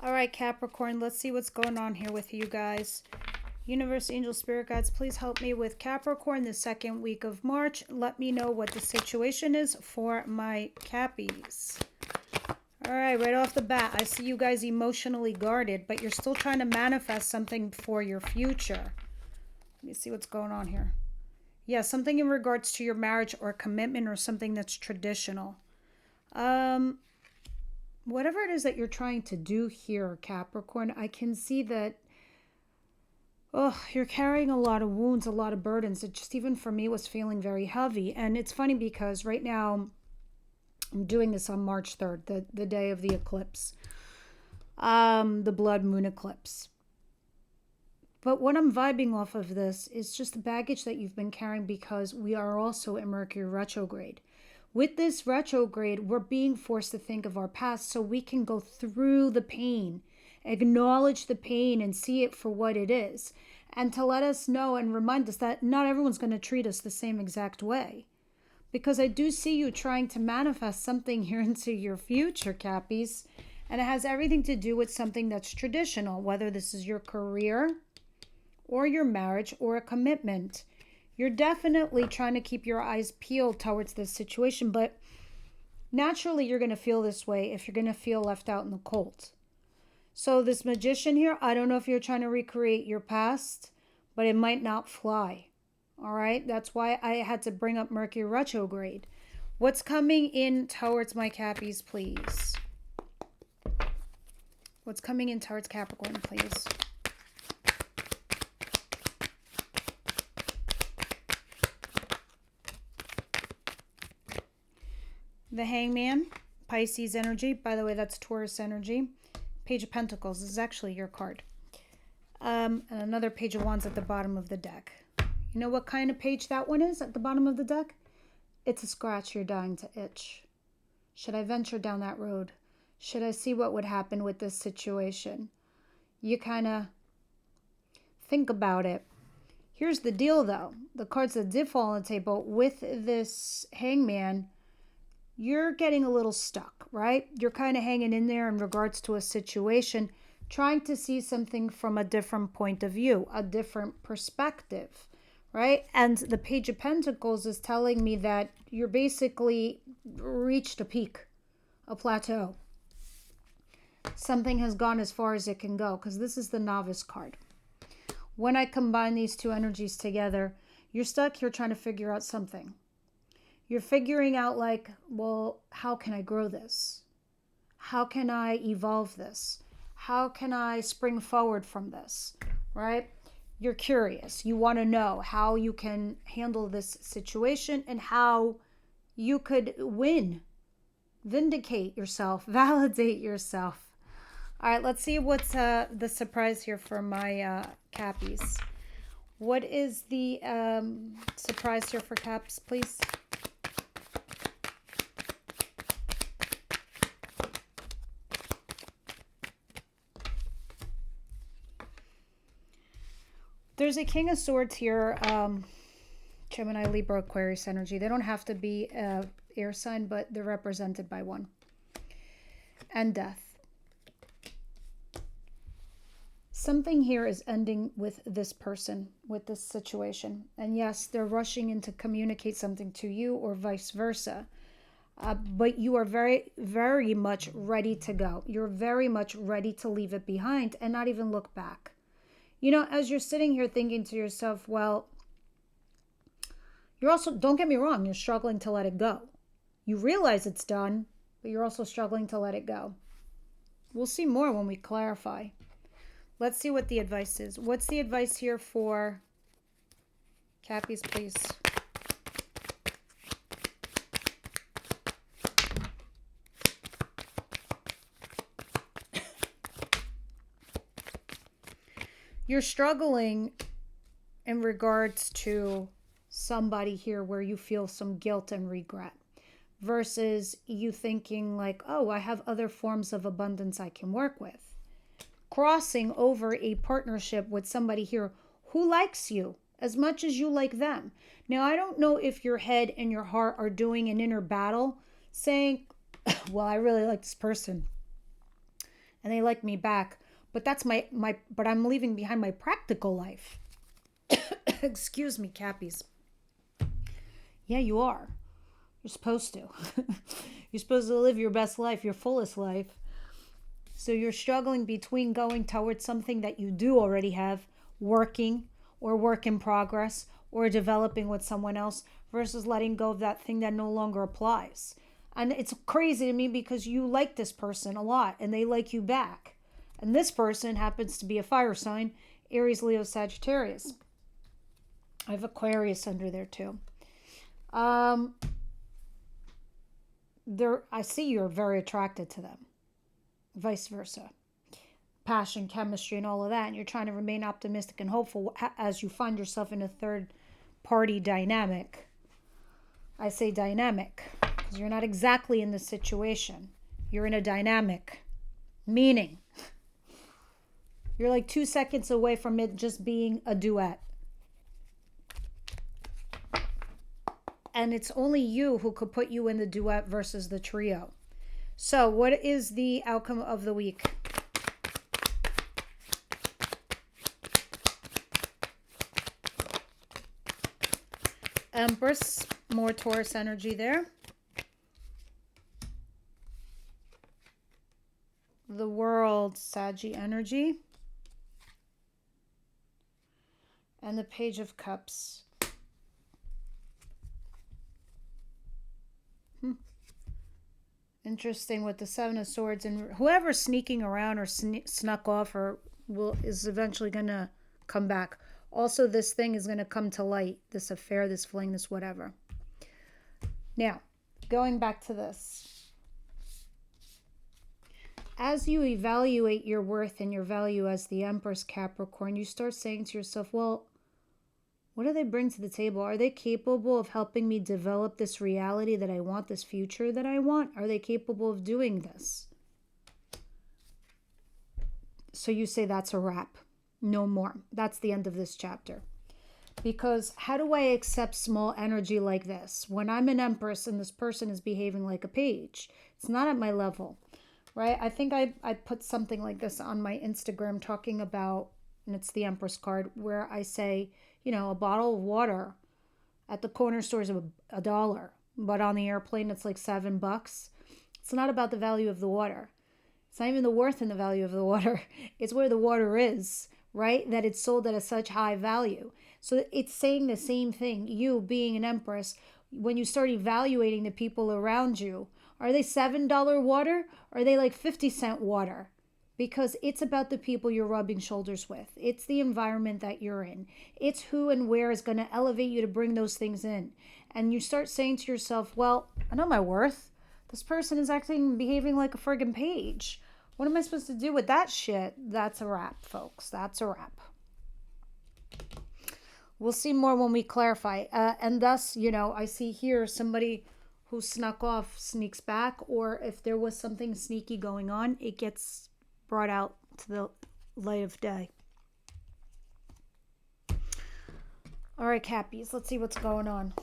All right, Capricorn, let's see what's going on here with you guys. Universe, angel, spirit guides, please help me with Capricorn the second week of March. Let me know what the situation is for my Cappies. All right, right off the bat, I see you guys emotionally guarded, but you're still trying to manifest something for your future. Let me see what's going on here. Yeah, something in regards to your marriage or commitment or something that's traditional. Whatever it is that you're trying to do here, Capricorn, I can see that, you're carrying a lot of wounds, a lot of burdens. It just, even for me, was feeling very heavy. And it's funny because right now, I'm doing this on March 3rd, the day of the eclipse, the blood moon eclipse. But what I'm vibing off of this is just the baggage that you've been carrying, because we are also in Mercury retrograde. With this retrograde, we're being forced to think of our past so we can go through the pain, acknowledge the pain and see it for what it is, and to let us know and remind us that not everyone's going to treat us the same exact way. Because I do see you trying to manifest something here into your future, Cappies, and it has everything to do with something that's traditional, whether this is your career or your marriage or a commitment. You're definitely trying to keep your eyes peeled towards this situation, but naturally you're going to feel this way if you're going to feel left out in the cold. So this Magician here, I don't know if you're trying to recreate your past, but it might not fly. All right? That's why I had to bring up Mercury retrograde. What's coming in towards my Cappies, please? What's coming in towards Capricorn, please? The Hangman, Pisces energy. By the way, that's Taurus energy. Page of Pentacles. This is actually your card. And another Page of Wands at the bottom of the deck. You know what kind of page that one is at the bottom of the deck? It's a scratch you're dying to itch. Should I venture down that road? Should I see what would happen with this situation? You kind of think about it. Here's the deal, though. The cards that did fall on the table with this Hangman, you're getting a little stuck, right? You're kind of hanging in there in regards to a situation, trying to see something from a different point of view, a different perspective, right? And the Page of Pentacles is telling me that you're basically reached a peak, a plateau. Something has gone as far as it can go, because this is the Novice card. When I combine these two energies together, you're stuck here trying to figure out something. You're figuring out, like, well, how can I grow this? How can I evolve this? How can I spring forward from this, right? You're curious. You want to know how you can handle this situation and how you could win, vindicate yourself, validate yourself. All right, let's see what's the surprise here for my Cappies. What is the surprise here for Caps, please? There's a King of Swords here, Gemini, Libra, Aquarius energy. They don't have to be air sign, but they're represented by one. And Death. Something here is ending with this person, with this situation. And yes, they're rushing in to communicate something to you or vice versa. But you are very, very much ready to go. You're very much ready to leave it behind and not even look back. You know, as you're sitting here thinking to yourself, well, you're also, don't get me wrong, you're struggling to let it go. You realize it's done, but you're also struggling to let it go. We'll see more when we clarify. Let's see what the advice is. What's the advice here for Cappies, please? You're struggling in regards to somebody here where you feel some guilt and regret versus you thinking like, oh, I have other forms of abundance I can work with. Crossing over a partnership with somebody here who likes you as much as you like them. Now, I don't know if your head and your heart are doing an inner battle saying, well, I really like this person. and they like me back. But that's but I'm leaving behind my practical life. Excuse me, Cappies. Yeah, you are. You're supposed to. You're supposed to live your best life, your fullest life. So you're struggling between going towards something that you do already have, working or work in progress, or developing with someone else, versus letting go of that thing that no longer applies. And it's crazy to me because you like this person a lot and they like you back. And this person happens to be a fire sign, Aries, Leo, Sagittarius. I have Aquarius under there too. I see you're very attracted to them. Vice versa. Passion, chemistry, and all of that. And you're trying to remain optimistic and hopeful as you find yourself in a third party dynamic. I say dynamic because you're not exactly in the situation. You're in a dynamic. Meaning, you're like 2 seconds away from it just being a duet. And it's only you who could put you in the duet versus the trio. So what is the outcome of the week? Empress, more Taurus energy there. The World, Saggy energy. And the Page of Cups. Interesting with the Seven of Swords, and whoever's sneaking around or snuck off or is eventually going to come back. Also, this thing is going to come to light, this affair, this fling, this whatever. Now, going back to this. As you evaluate your worth and your value as the Empress, Capricorn, you start saying to yourself, well, what do they bring to the table? Are they capable of helping me develop this reality that I want, this future that I want? Are they capable of doing this? So you say that's a wrap. No more. That's the end of this chapter. Because how do I accept small energy like this? When I'm an Empress and this person is behaving like a page, it's not at my level, right? I think I put something like this on my Instagram talking about, and it's the Empress card, where I say, a bottle of water at the corner store is $1, but on the airplane it's like $7. It's not about the value of the water. It's not even the worth and the value of the water. It's where the water is, right? That it's sold at a such high value. So it's saying the same thing. You being an Empress, when you start evaluating the people around you, are they $7 water? Or are they like 50-cent water? Because it's about the people you're rubbing shoulders with. It's the environment that you're in. It's who and where is going to elevate you to bring those things in. And you start saying to yourself, well, I know my worth. This person is acting, behaving like a friggin' page. What am I supposed to do with that shit? That's a wrap, folks. That's a wrap. We'll see more when we clarify. And thus, I see here somebody who snuck off sneaks back, or if there was something sneaky going on, it gets brought out to the light of day. All right, Cappies, let's see what's going on.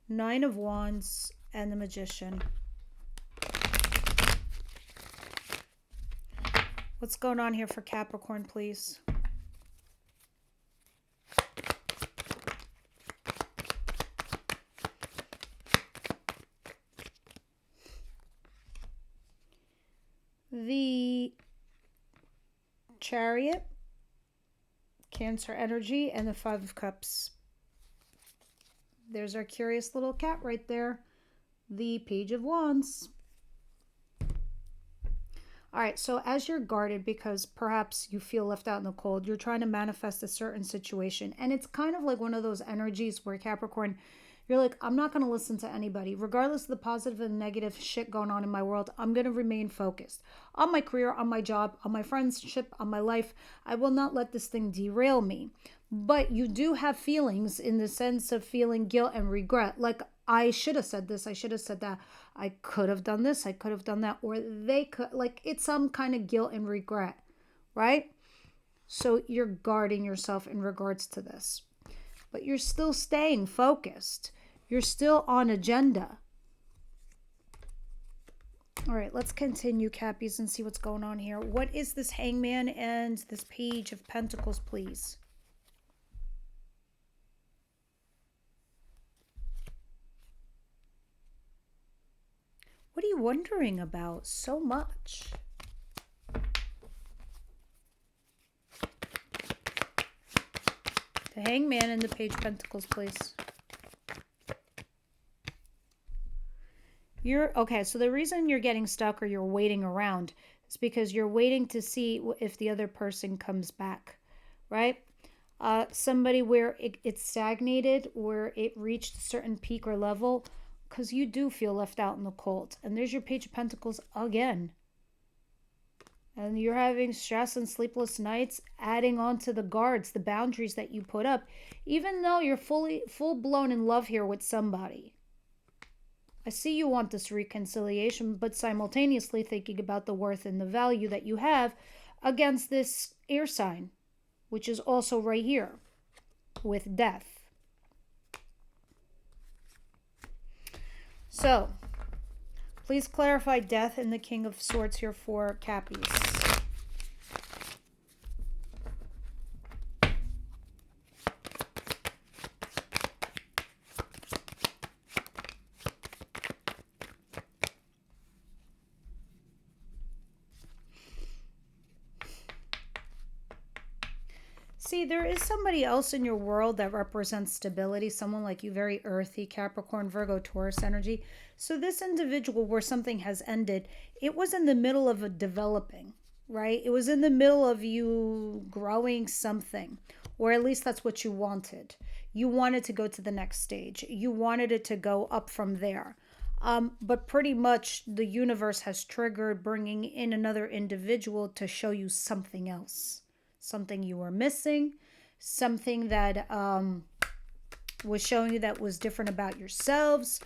Nine of Wands and the Magician. What's going on here for Capricorn, please? The Chariot, Cancer energy, and the Five of Cups. There's our curious little cat right there. The Page of Wands. All right, so as you're guarded because perhaps you feel left out in the cold, you're trying to manifest a certain situation. And it's kind of like one of those energies where Capricorn, you're like, I'm not going to listen to anybody. Regardless of the positive and negative shit going on in my world, I'm going to remain focused on my career, on my job, on my friendship, on my life. I will not let this thing derail me. But you do have feelings in the sense of feeling guilt and regret. Like, I should have said this, I should have said that. I could have done this, I could have done that. Or they could, like, it's some kind of guilt and regret, right? So you're guarding yourself in regards to this. But you're still staying focused. You're still on agenda. All right, let's continue, Cappies, and see what's going on here. What is this Hangman and this Page of Pentacles, please? What are you wondering about so much? The Hangman and the Page of Pentacles, please. Okay, so the reason you're getting stuck or you're waiting around is because you're waiting to see if the other person comes back, right? Somebody where it's stagnated, where it reached a certain peak or level, because you do feel left out in the cold. And there's your Page of Pentacles again. And you're having stress and sleepless nights, adding on to the guards, the boundaries that you put up, even though you're full-blown in love here with somebody. I see you want this reconciliation, but simultaneously thinking about the worth and the value that you have against this air sign, which is also right here with death. So, please clarify death and the King of Swords here for Cappies. See, there is somebody else in your world that represents stability, someone like you, very earthy, Capricorn, Virgo, Taurus energy. So this individual where something has ended, it was in the middle of a developing, right? It was in the middle of you growing something, or at least that's what you wanted. You wanted to go to the next stage. You wanted it to go up from there. But pretty much the universe has triggered bringing in another individual to show you something else. Something you were missing, something that was showing you that was different about yourselves,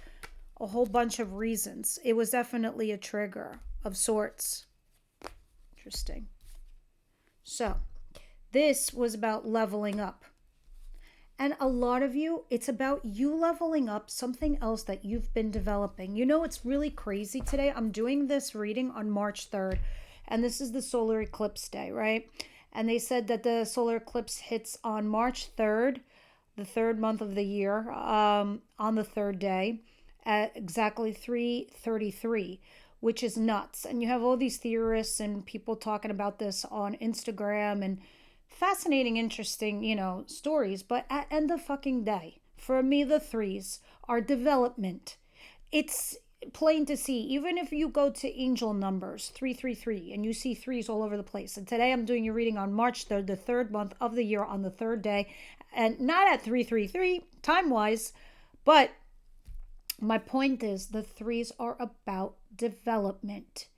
a whole bunch of reasons. It was definitely a trigger of sorts. Interesting. So, this was about leveling up. And a lot of you, it's about you leveling up something else that you've been developing. You know, it's really crazy today. I'm doing this reading on March 3rd, and this is the solar eclipse day, right? And they said that the solar eclipse hits on March 3rd, the third month of the year, on the third day at exactly 3:33, which is nuts. And you have all these theorists and people talking about this on Instagram and fascinating, interesting, stories. But at end of fucking day, for me, the threes are development. It's plain to see, even if you go to angel numbers 333 and you see threes all over the place. And today I'm doing your reading on March 3rd, the third month of the year, on the third day, and not at 333 time wise, but my point is the threes are about development.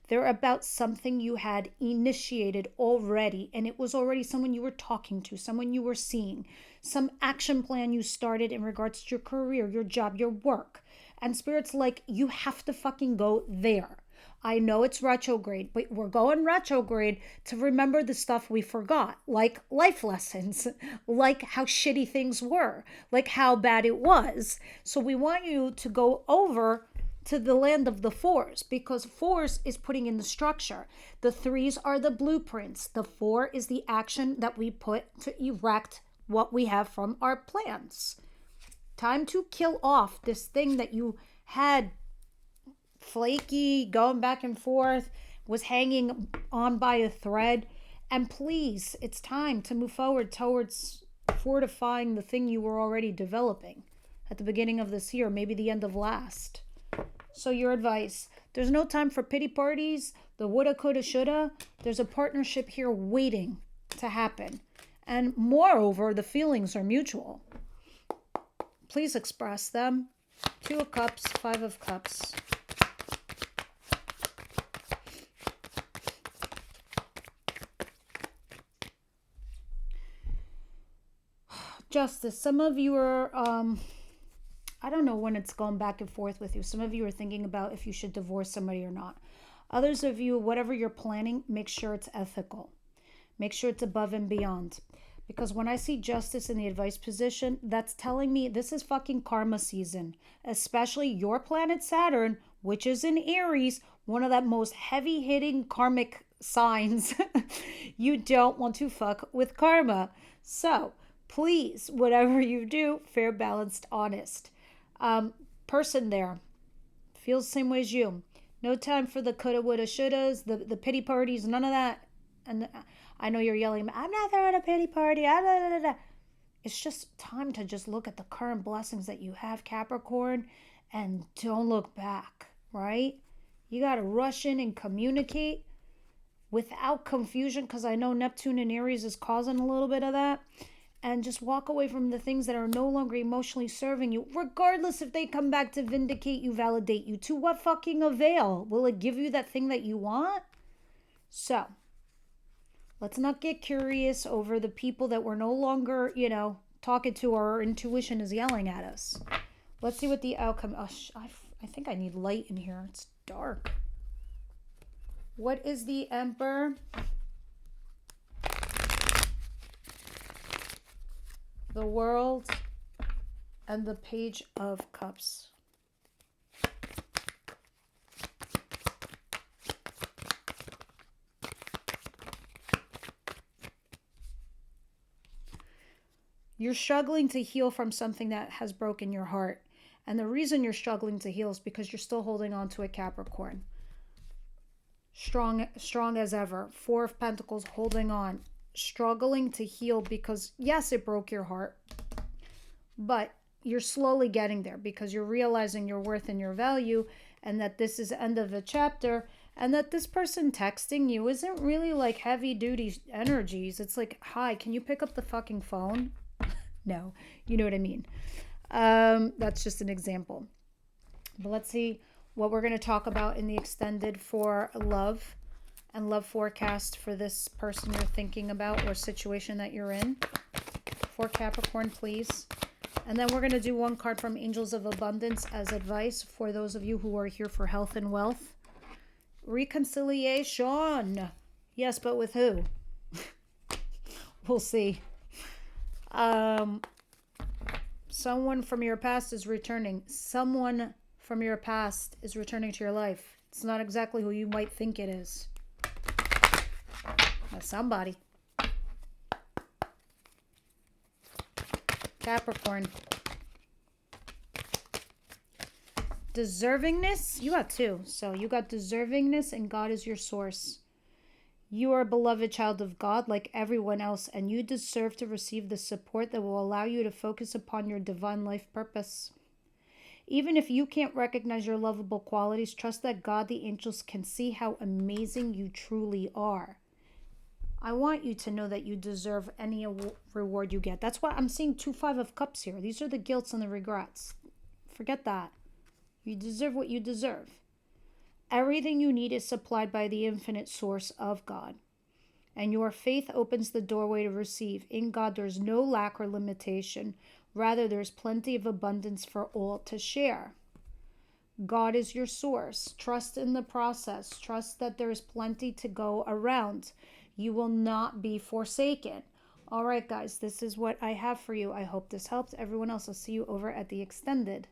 They're about something you had initiated already, and it was already someone you were talking to, someone you were seeing, some action plan you started in regards to your career, your job, your work. And Spirit's like, you have to fucking go there. I know it's retrograde, but we're going retrograde to remember the stuff we forgot, like life lessons, like how shitty things were, like how bad it was. So we want you to go over to the land of the fours, because fours is putting in the structure. The threes are the blueprints. The four is the action that we put to erect what we have from our plans. Time to kill off this thing that you had flaky, going back and forth, was hanging on by a thread. And please, it's time to move forward towards fortifying the thing you were already developing at the beginning of this year, maybe the end of last. So your advice, there's no time for pity parties, the woulda, coulda, shoulda. There's a partnership here waiting to happen. And moreover, the feelings are mutual. Please express them. 2 of Cups, 5 of Cups. Justice. Some of you are, I don't know when it's going back and forth with you. Some of you are thinking about if you should divorce somebody or not. Others of you, whatever you're planning, make sure it's ethical. Make sure it's above and beyond. Because when I see justice in the advice position, that's telling me this is fucking karma season. Especially your planet Saturn, which is in Aries, one of the most heavy-hitting karmic signs. You don't want to fuck with karma. So, please, whatever you do, fair, balanced, honest. Person there feels the same way as you. No time for the coulda, woulda, shouldas, the pity parties, none of that. And I know you're yelling, I'm not throwing a pity party. It's just time to just look at the current blessings that you have, Capricorn, and don't look back, right? You got to rush in and communicate without confusion, because I know Neptune in Aries is causing a little bit of that. And just walk away from the things that are no longer emotionally serving you, regardless if they come back to vindicate you, validate you. To what fucking avail? Will it give you that thing that you want? So, let's not get curious over the people that we're no longer, talking to, or our intuition is yelling at us. Let's see what the outcome... Oh, I think I need light in here. It's dark. What is the Emperor? The World, and the Page of Cups. You're struggling to heal from something that has broken your heart. And the reason you're struggling to heal is because you're still holding on to a Capricorn. Strong as ever. Four of Pentacles, holding on. Struggling to heal because, yes, it broke your heart, but you're slowly getting there because you're realizing your worth and your value, and that this is the end of a chapter, and that this person texting you isn't really like heavy duty energies. It's like, hi, can you pick up the fucking phone? No, you know what I mean. That's just an example. But let's see what we're going to talk about in the extended for love and love forecast for this person you're thinking about or situation that you're in. For Capricorn, please. And then we're going to do one card from Angels of Abundance as advice for those of you who are here for health and wealth. Reconciliation. Yes, but with who? We'll see. Someone from your past is returning. Someone from your past is returning to your life. It's not exactly who you might think it is. That's somebody. Capricorn. Deservingness. You got two. So you got deservingness, and God is your source. You are a beloved child of God like everyone else, and you deserve to receive the support that will allow you to focus upon your divine life purpose. Even if you can't recognize your lovable qualities, trust that God, the angels, can see how amazing you truly are. I want you to know that you deserve any reward you get. That's why I'm seeing 2 5 of Cups here. These are the guilts and the regrets. Forget that. You deserve what you deserve. Everything you need is supplied by the infinite source of God. And your faith opens the doorway to receive. In God, there's no lack or limitation. Rather, there's plenty of abundance for all to share. God is your source. Trust in the process. Trust that there's plenty to go around. You will not be forsaken. All right, guys, this is what I have for you. I hope this helped. Everyone else, I'll see you over at the extended.